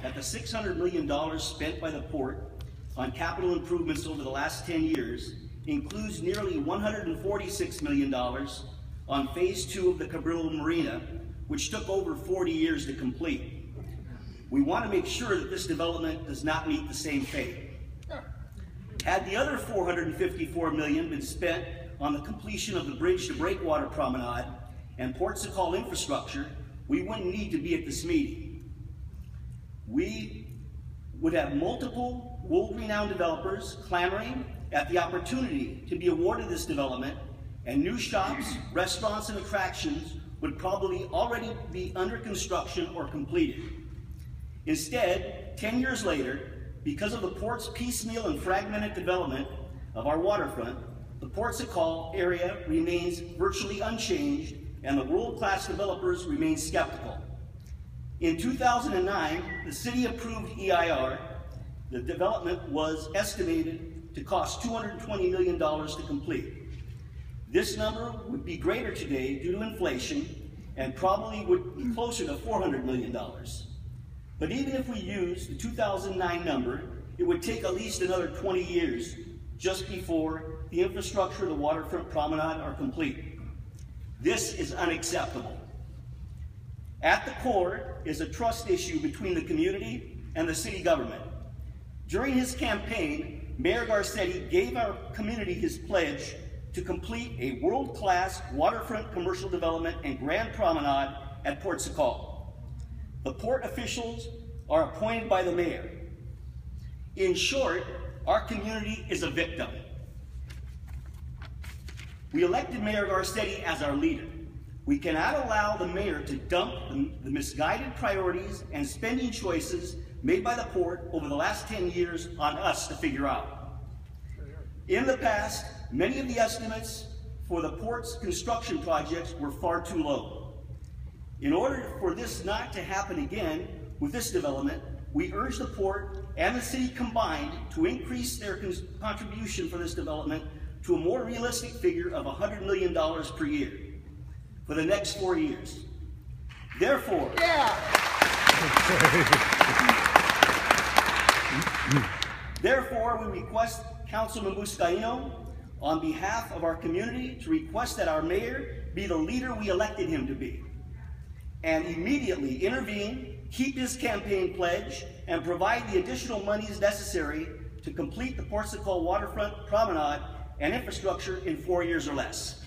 that the $600 million spent by the port on capital improvements over the last 10 years includes nearly $146 million on Phase 2 of the Cabrillo Marina, which took over 40 years to complete. We want to make sure that this development does not meet the same fate. Had the other $454 million been spent on the completion of the bridge to Breakwater Promenade and Port Sakal infrastructure, we wouldn't need to be at this meeting. We would have multiple world-renowned developers clamoring at the opportunity to be awarded this development, and new shops, restaurants, and attractions would probably already be under construction or completed. Instead, 10 years later, because of the port's piecemeal and fragmented development of our waterfront, the Port Sakal area remains virtually unchanged, and the world-class developers remain skeptical. In 2009, the city approved EIR. The development was estimated to cost $220 million to complete. This number would be greater today due to inflation and probably would be closer to $400 million. But even if we use the 2009 number, it would take at least another 20 years just before the infrastructure of the Waterfront Promenade are complete. This is unacceptable. At the core is a trust issue between the community and the city government. During his campaign, Mayor Garcetti gave our community his pledge to complete a world-class waterfront commercial development and grand promenade at Port Sakal. The port officials are appointed by the mayor. In short, our community is a victim. We elected Mayor Garcetti as our leader. We cannot allow the mayor to dump the misguided priorities and spending choices made by the port over the last 10 years on us to figure out. In the past, many of the estimates for the port's construction projects were far too low. In order for this not to happen again with this development, we urge the port and the city combined to increase their contribution for this development to a more realistic figure of $100 million per year for the next 4 years. Therefore, we request Councilman Buscaino, on behalf of our community, to request that our mayor be the leader we elected him to be, and immediately intervene, keep his campaign pledge, and provide the additional monies necessary to complete the Port Sakal Waterfront Promenade and infrastructure in 4 years or less.